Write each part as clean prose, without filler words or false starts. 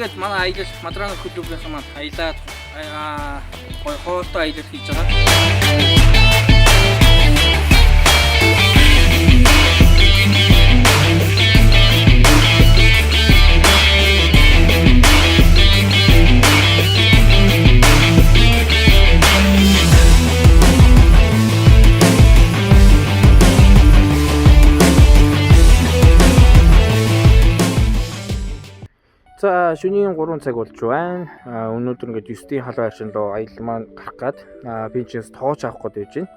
ингээд манай аялал Мадрана клубээс маань аялаад гой хоолтой аялал хийж байгаа. За шөнийн 3 цаг болж байна. Өнөөдөр ингээд 9-ийн халуун хайршин руу аялал маань гарах гээд би чинээс тооч авах гээд байж байна.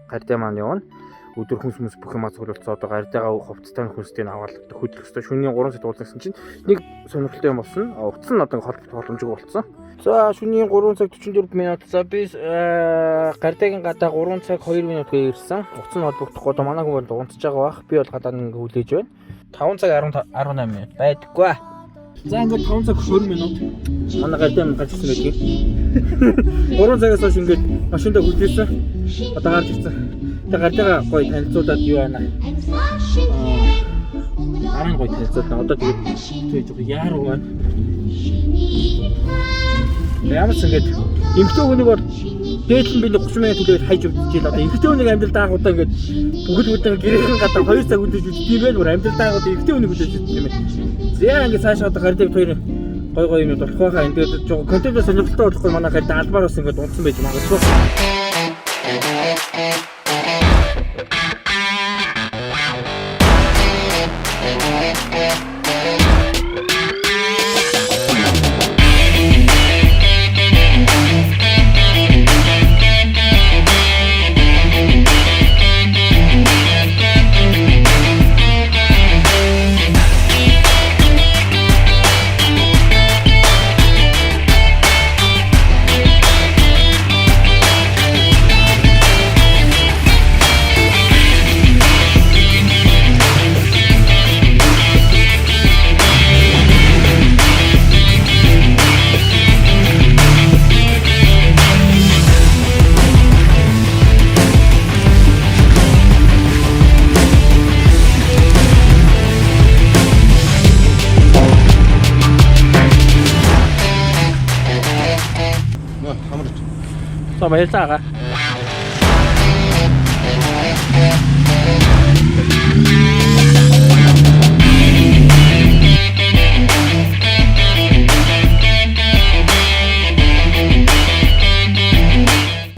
Гардаа маань явна. Өдөр хүмүүс бүх юм цуглуулсан одоо гардаагаа хувцастай хүнстэй аваад хөдлөх ёстой. Шөнийн 3 цаг дуулсан чинь нэг сонирхолтой юм болсон. Утас нь одоо холбогдох боломжгүй болсон. За шөнийн 3 цаг 44 минут. За би гардаагийн гадаа 3 цаг 2 минутгүй ирсэн. Утас нь холбогдохгүй одоо манай хүн дуунцж байгаа бах. Би бол гадаа ингээ хүлээж байна. 5 цаг 18 минут байдаггүй. За ингээд 5 цаг 20 минут манай гардаа минь гарч ирсэн байдаг. 3 цагаас хойш ингээд машиндаа хүлээсэн. Одоо гарч ирсэн. Тэгээ гардаа гоё танилцуулаад юу байна. Аран гоё танилцуулаад одоо тэгээд жоо яаруу байна. Ямар ч ингээд эмхтэй хүнийг бол дээдлэн би 30 минут төлөөд хайж өгч одоо эмхтэй хүнийг амьдрал даагуудаа ингээд бүгд бүдэн гэрээхэн гадаа 2 цаг үдэж үздэг юм байна. Бүр амьдрал даагуудаа эмхтэй хүнийг үдэж үздэг юм байна. Зэ ингээд цаашаа одоо гардыг хоёр гой юмуд болох байхаа ингээд жоо контент сонирхолтой болохгүй манай гардаа албаар бас ингээд унтсан байж магадгүй. За баярлалаа.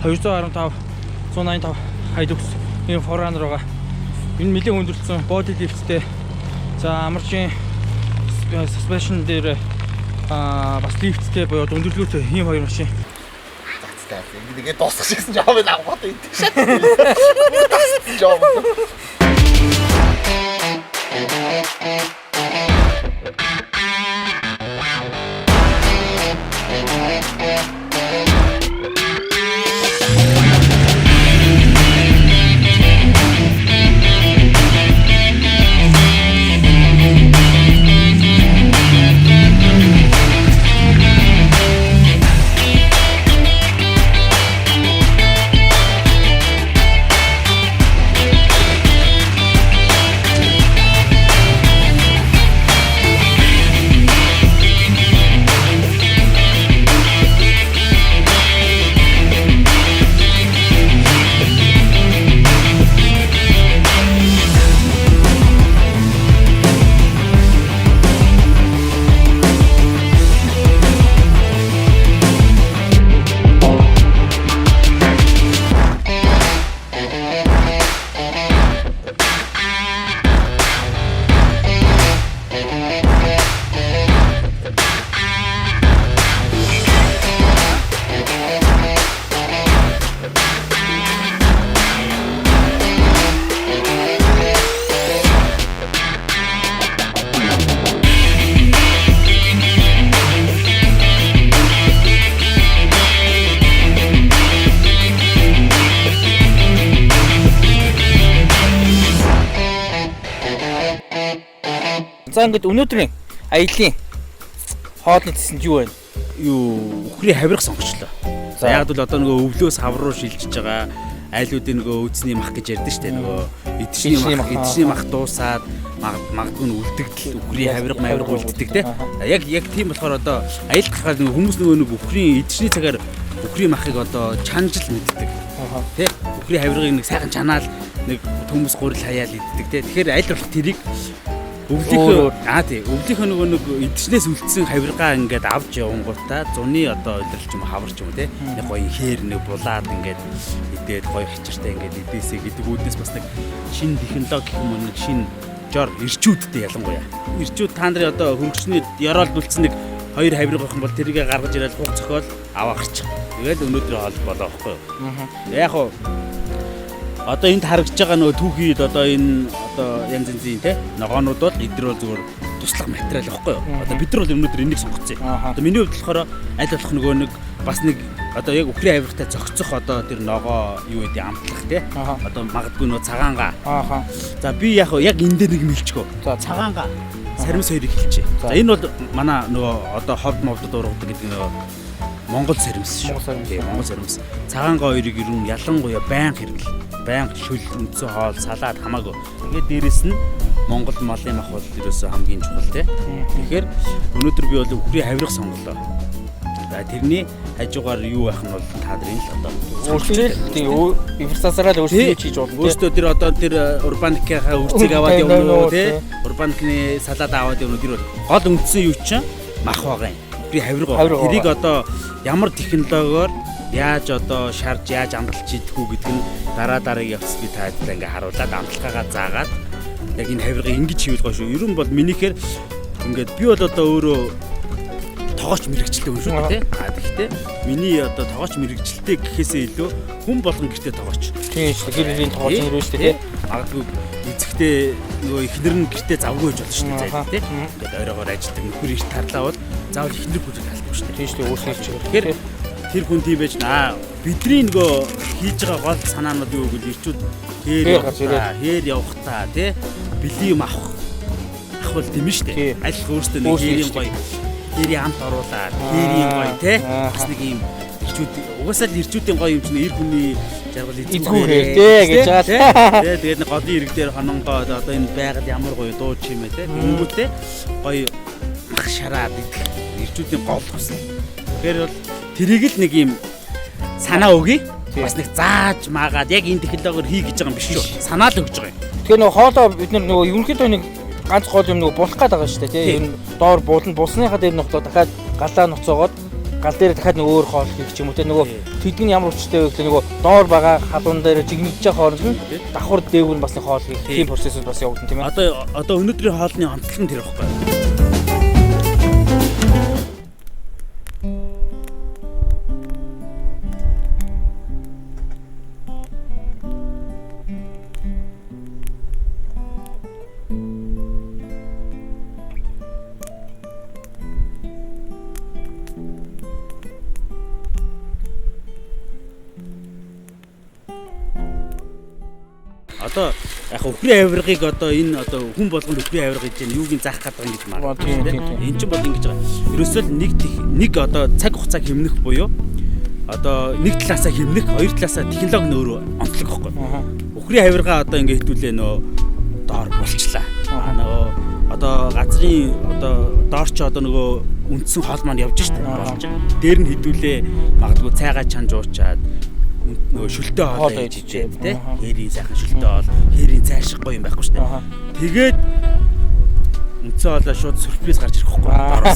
$215 185 хайдукс энэ форанер байгаа. Энэ нэлээд хүндрэлсэн body liftтэй. За амарчин suspension дээр бас лифттэй боёо өндөрлөлттэй ийм хоёр машин. 이게 또 쓰시는 점에 나온 것도 있대. 점. За ингээд өнөөдрийн аяллаа хоолны тэсэнд юу байна? Юу үхрийн хавирах сонгочлоо. За яг л одоо нөгөө өвлөөс хав руу шилжиж байгаа айлуудын нөгөө үүцний мах гэж ярьдэн штэ нөгөө эдчний мах дуусаад магадгүй нь үлдэгдэл үхрийн хавирга үлддэг те. Яг тийм болохоор одоо аялал гарахаар нөгөө хүмүүс нөгөө үхрийн эдчний цагаар үхрийн махыг одоо чанжил мэддэг. Тэ үхрийн хавиргыг нэг сайхан чанаал нэг хүмүүс гурил хаяал иддэг те. Тэгэхээр аль болох тэрийг өвлийнхөө нөгөө нэг эдчнээс үлдсэн хавиргаа ингээд авч явангуудаа зуны одоо илэрч юм хаварч юм те. Нэг гоё хээр нэг булаад ингээд идээд гоё хичэртэй ингээд идээсэй гэдэг үүднээс бас нэг шинэ технологи юм нэг шинэ жор ирчүүдтэй ялангуяа. Ирчүүд та нарын одоо хөргөчний яроолд үлдсэн нэг хоёр хавирга байх юм бол тэрийг гаргаж ирээд хуг цохиол аваагарч. Тэгэл өнөөдөр хоол болоо байхгүй юу. Яг хоо одоо энд харагдж байгаа нөгөө түүхийд одоо энэ одоо янз янзын те ногоонууд бол эдгээр бол зүгээр туслах материал байхгүй юу. Одоо бид нар бол өнөөдөр энийг сонгоцсон. Одоо миний хувьд болохоор аль болох нөгөө нэг бас нэг одоо яг үхрийн хавиргатай зохицох одоо тэр ногоо юу гэдэг амтлах те. Одоо магадгүй нөгөө цагаанга. За би яг энэ дээр нэг мэлчгөө. За цагаанга саримс хоёрыг хэлчихье. За энэ бол манай нөгөө одоо ховд мовдод ургадаг гэдэг нөгөө Монгол саримс шүү. Монгол саримс. Цагаанга хоёрыг ер нь ялангуяа байнга хэрэглэ. Байнга шүл, үндсэн хоол, салаад хамаагүй. Тэгээд дээрэс нь Монгол малын мах бол ерөөсөө хамгийн чухал те. Тэгэхээр өнөөдөр би бол үхрийн хавирга сонголоо. За тэрний хажуугаар юу байх нь бол та нарын л одоо өөрчлөлт инфраструктураар өөрчлөлт хийж болно. Өөртөө тэр одоо тэр урбаникийнхаа үрцгийг аваад явна уу те. Урбаникны салаад аваад явна тэр гол үндсэн юу чинь мах байгаа юм. Үхрийн хавирга. Тэрийг одоо ямар технологиор яаж одоо шарж яаж амталж идэх үү гэдэг нь дараагийн явц би тайлбар ингээ харуулад амталгаагаа заагаад яг энэ хавиргыг ингэж хийвэл гоё шүү. Ер нь бол минийхээр ингээд би бол одоо өөрөө тоогооч мэрэгчлээ шүү дээ тий. Тэгэхдээ миний одоо тоогооч мэрэгчлээ гэхээсээ илүү хүн болгон гэртээ тоогооч. Тийм шүү. Гэр бүлийн тоогооч нэр шүү дээ тий. Магадгүй эцэгтэй нөгөө ихнэр нь гэртээ завгүй байж болно шүү дээ зайд тий. Ингээд ойрогоор ажилтдаг нөхөр ирт тарлаа бол заавал ихнэр бүжиг халахгүй шүү дээ. Тийм шүү. Өөрсдөө хийж байгаа. Тэгэхээр тэр хүн тийм байж бидний нөгөө хийж байгаа гол санаанууд юу гэвэл ирчүүд хээр явахтаа тий бэлий юм авах тийм шүү дээ. Аль өөртөө нэг хээрийн гоё хээрийн амт оруулаад хээрийн гоё тий бас нэг юм ирчүүд угаасаа л ирчүүдийн гоё юм чинь эр хүний жаргал эзгүүрээ тий гэж байгаа тий. Тэгээд нэг голын ирэг дээр хононгоод одоо энэ байгаль ямар гоё дуу чимээ тий тэнгүүтээ гоё мах шараад идэх ирчүүдийн гол хүсэл. Тэгэхээр бол тэрийг л нэг юм санаа өгье. Бас нэг зааж маагаад яг энэ технологиор хий гэж байгаа юм биш үү? Санаа л өгж байгаа юм. Тэгэхээр нөгөө хоолоо бид нөгөө ерөнхийдөө нэг ганц гол юм нөгөө булах гээд байгаа шүү дээ тий. Ер нь доор буулна булсныхаа дээр нөхлөө дахиад галаа ноцоогоод гал дээр дахиад нөгөө өөр хоол хийх юм уу тий. Нөгөө тэдний ямар учиртай вэ гэхэл нөгөө доор байгаа халуун дээр жигнэж байгаа хооронд нь давхар дээгүүр бас нэг хоол хийх тийм процессыг бас явуулна тийм ээ. Одоо өнөөдрийн хоолны онцлог нь тэр байхгүй. Одоо яг үхрийн хавиргыг одоо энэ одоо хүн болгонд үхрийн хавирга гэж юуг нь заах гэдэг юм гэж магадгүй тийм. Энд чинь бол ингэж байгаа. Ерөөсөө л нэг одоо цаг хугацаа хэмнэх буюу одоо нэг талаасаа хэмнэх, хоёр талаасаа технологи нь өөрөө онцлог байхгүй. Үхрийн хавиргаа одоо ингэ хитүүлээ нөө доор болчлаа. Нөгөө одоо газрын одоо доор ч одоо нөгөө үндсэн хоол маань явж штэ болж. Дээр нь хитүүлээ магадгүй цайгаа чанж уучаад нөгөө шөлтөө хоол хийж ижээд тий хээрийн сайхан шөлтөө хоол хээрийн цайшиг гоё юм байхгүй шүү дээ. Тэгээд үнцэн хоолоо шууд сюрприз гарч ирэх байхгүй.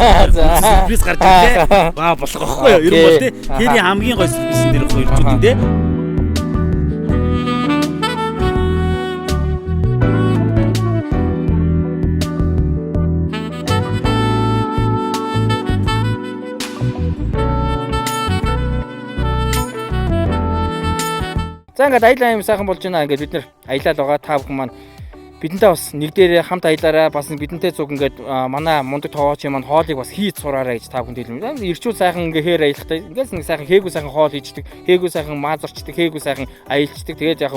Сюрприз гарч ирлээ. Баа болох байхгүй юу? Ер нь бол тий хээрийн хамгийн гоё сюрпризэн дээр хоёр зүйл тий. За ингээд аялал аим сайхан болж байна. Ингээд бид нэр аялал байгаа. Та бүхэн маань бидэнтэй бас нэг дээр хамт аялаараа бас бидэнтэй зүг ингээд манай мундаг тоогооч юм маань хоолыг бас хийж сураарай гэж та бүхэнд хэлмээр. Ирчүүд сайхан ингээд хээр аялахтай. Ингээд нэг сайхан хээгүү сайхан хоол хийждэг, хээгүү сайхан маазарчдаг, хээгүү сайхан аялждаг. Тэгээд яг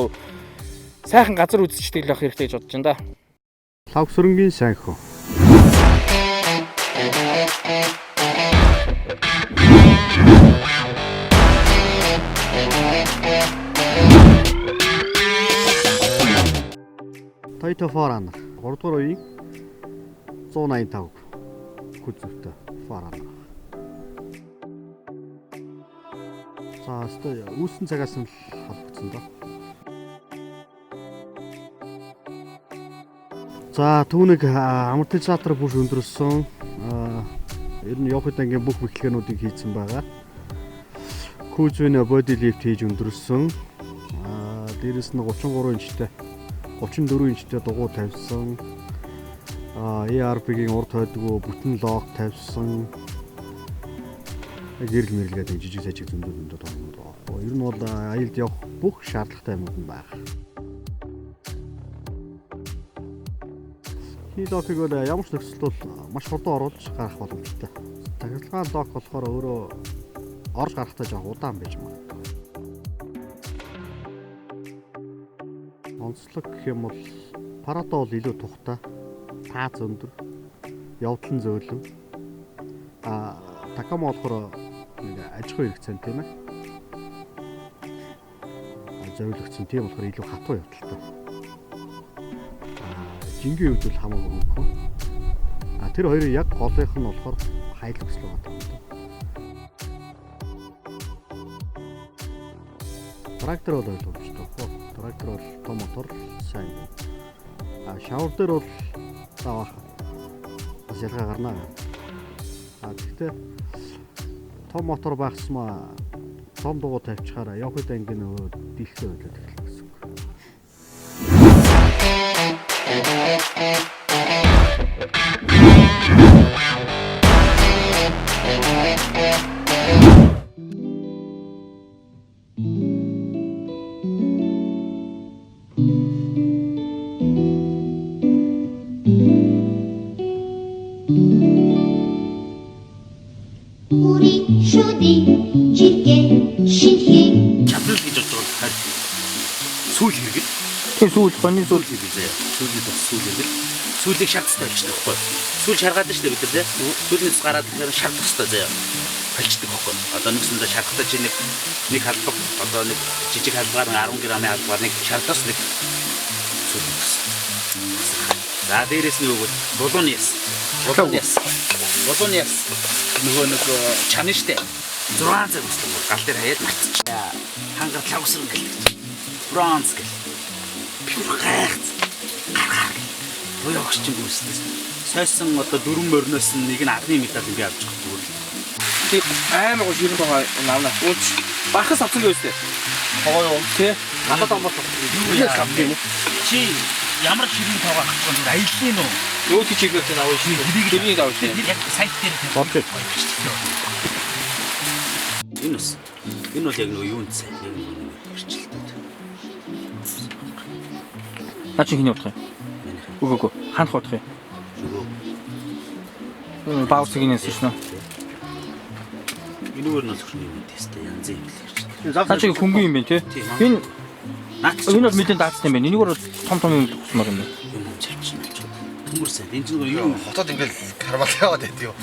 сайхан газар үзчихдэг л ах хэрэгтэй гэж бодож байна да. Лав сүрэнгийн сайхан. Toyota 4Runner 3 дугаар үеийн 185 хүзүүтэй 4Runner. За өстой үүссэн цагаас нь холбогдсон доо. За түүнийг амортизатор бүр өндөрсөн. Ер нь явах үедээ бүх бэлтгэнүүдийг хийсэн байгаа. Кузовын body lift хийж өндөрсөн. Дээрэс нь 33 инчтэй 34 инчтэй дугуй тавьсан. ERP-ийн урд хойдгоо бүтэн лог тавьсан. Гэрэл мэрэлгээд жижиг сажиг зөндөө тооноо. Ер нь бол аялд явах бүх шаардлагатай юмуд нь байна. Локийг бол ямар ч нөхцөлд бол маш хурдан оруулж гарах боломжтой. Тахилгаан лок болохоор өөрөө орж гарахтаа жоох удаан байж магадгүй. Онцлог гэх юм бол парадо бол илүү тухтай, таац өндөр, явдал нь зөөлөн. Такамо болохоор аж ахуй хэрэгцээнд тийм ээ. Зөвлөгцөн тийм болохоор илүү хатуу явдалтай. Жингийн үед бол хамаагүй хөнгөн. Тэр хоёрын яг голынх нь болохоор Hilux л байгаа юм. Трактор бол ойлгомжтой. Трактор бол том мотор сайн. Шавар дээр бол заавах бас ялгаа гарна. Гэхдээ том мотор багсмаа том дугуй тавьчихаараа явах үед ангийн нөгөө дийлхээ болоод эхэлнэ гэсэн үг. 우리 슈디 짙게 신희 чадвар гэж бодож байгаа сүүл хэрэгэл Тэгээ сүүл гоны сүүл хийжээ. Сүүлд бас сүүл хэрэгэл. Сүүлийг шатстай болчихдог байхгүй. Сүүл шаргаад шүү дээ бид нар тий. Сүүлнээс гараад тэгэхээр шарах хэрэгтэй заяа. Болчихдог байхгүй. Одоо нэгсэндээ шарахтаа чи нэг халбаг одоо нэг жижиг халбаар 10 грамын халбаар нэг шартаас нэг сүүл гэсэн. За дээрээс нь өгвөл булууны яс. Булууны яс. Нөгөө нэг чанаа штэ 6 цаг үстэй гал дээр хаяад мартчих. Хангар лавсран гэлээ. Бронз гэл. Пюр гайхц. Боёгч чинь үстэй. Сойсон одоо 4 морноос нэг нь 10 медаль ингэ авч байгаа. Тэг амар гоо ширэн байгаа навна. Ууч бахас авсан гэж үстэй. Хоо юу? Тэ. Хадад амбал. Юу яах юм бэ? Чи ямар ширэн тоогоо авах гэж аяллаа нөө. Юу чи чигээр тань авах шүү. Тэрийг авах шүү. Яг сайт дээр Окей. Энэ бол яг нөгөө юунц яг хэрчилтэй. Наа чи хиний утгах юм? Үгүй. Ханах утгах юм? Паузыг нээсэн шнэ. Энэгээр нь зөвхөн юм тесттэй янз юм л. Наа чи хөнгөн юм бэ те? Энэ бол мэдэн даацсан юм байна. Энийг бол том юм тусмаар юм байна. Юм чавчин. Төмөрсөн. Энэ ч нөгөө юу Хотод ингээл кармал яваад байт юу.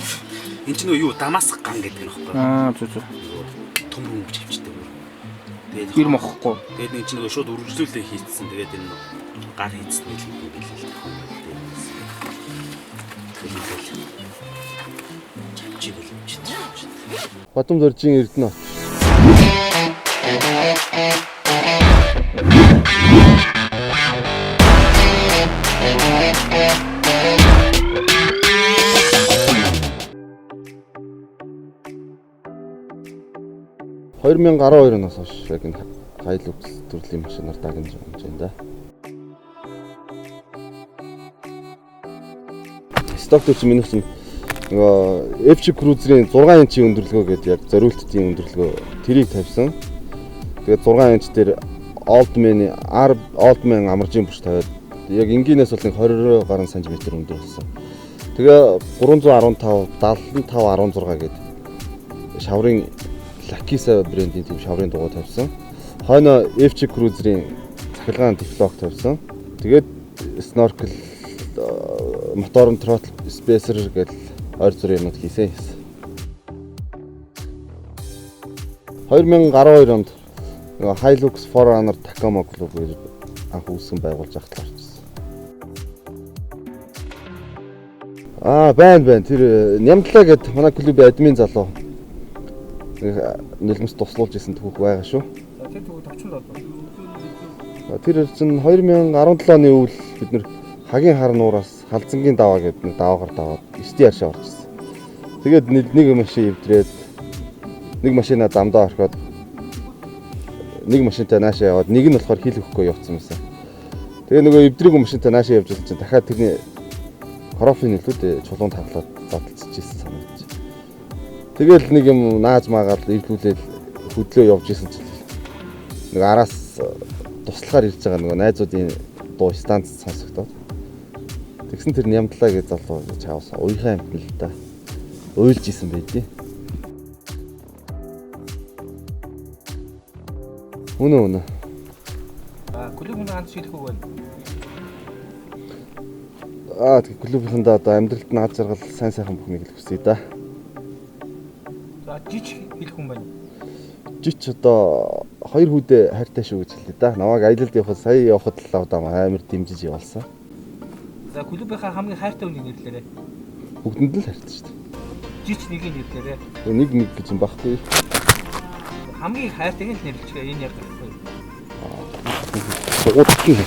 энэ ч нөгөө юу Дамаск ган гэдэг нь баггүй. Зү. Төмөр өмч авчдаг. Тэгээд Гэр мохгүй. тэгээд энэ ч нөгөө шууд үргэлжлүүлээ хийцсэн. Тэгээд энэ гар хийцсэн байл юм гэлээ. Батум зоржийн Эрдэнэ. (2012 оноос хойш яг энэ Hilux төрлийн машинаар дагнаж байгаа юм да. Сток төрч минийх чинь нөгөө FC Cruiser-ийн 6 инчийн өндөрлөгөө гэдэг яг зориултын өндөрлөгөө тэрийг тавьсан. Тэгээд 6 инч дээр Oldman амаржийн бүрч тавиад яг энгийнээс бол 20 гаруй сантиметр өндөр болсон. Тэгээ 315 75 16 гэдэг шаврын Lakisa брендийн тийм шаврын дугуй тавьсан. Хойно FC Cruiser-ийн цахилгаан дифлок тавьсан. Тэгээд snorkel моторын throttle spacer гэдэг ойр зүрийн юмуд хийсэн. 2012 онд Hilux 4Runner Tacoma клуб гэж анх үүсгэн байгуулж ахтал орчихсон. Байна. Тэр Нямдлаа гэдэг манай клубын админ залуу. Нэлмэс туслуулж исэн түүх байгаа шүү. За тэр тэгвэл товчонд одоо. Тэр чинь 2017 оны үйл бид нэр хагийн хар нуураас халзангийн даваа гэдэг нэг даваагаар даваад 9 яршаа орж ирсэн. Тэгээд нэг машин эвдрээд нэг машинаа замдаа орхиод нэг машинтай наашаа яваад нэг нь болохоор хил өгөхгүй явцсан байсан. Тэгээ нөгөө эвдрээгүй машинтай наашаа явж байгаа чинь дахиад тэрний корофин нөлөөд чулуунд хаглаад задлцчихсэн санагдаж. Тэгэл нэг юм нааж маагаад эвлүүлээд хөдлөө явж исэн чинь нэг араас туслахаар ирж байгаа нөгөө найзуудын дуу станц сонсогдоод тэгсэн тэр Нямдлаа гэж залуу чаавс уйхан амт л да. Уйлж исэн байдیں۔ Үнэ. Клубын ганц шилэхгүй байна. Тэгээ клубынхандаа одоо амьдралд наад жаргал сайн сайхан бүхнийг л хүсье да. За жиж хэлэх хүн байна. Жич одоо 2 хүүдээ хайртай шүү гэж хэлээ да. Намайг аялалд явахад сая явахад л амар дэмжиж явуулсан. За клубынхаа хамгийн хайртай хүнийг нэрлээрэй. Бүгдэнд л хайртай шүү дээ. Жич нэгийг нэрлээрэй. Нэг гэж юм баггүй. Хамгийн хайртайг нь нэрлэчихээ энэ яг гэхгүй. Удахгүй.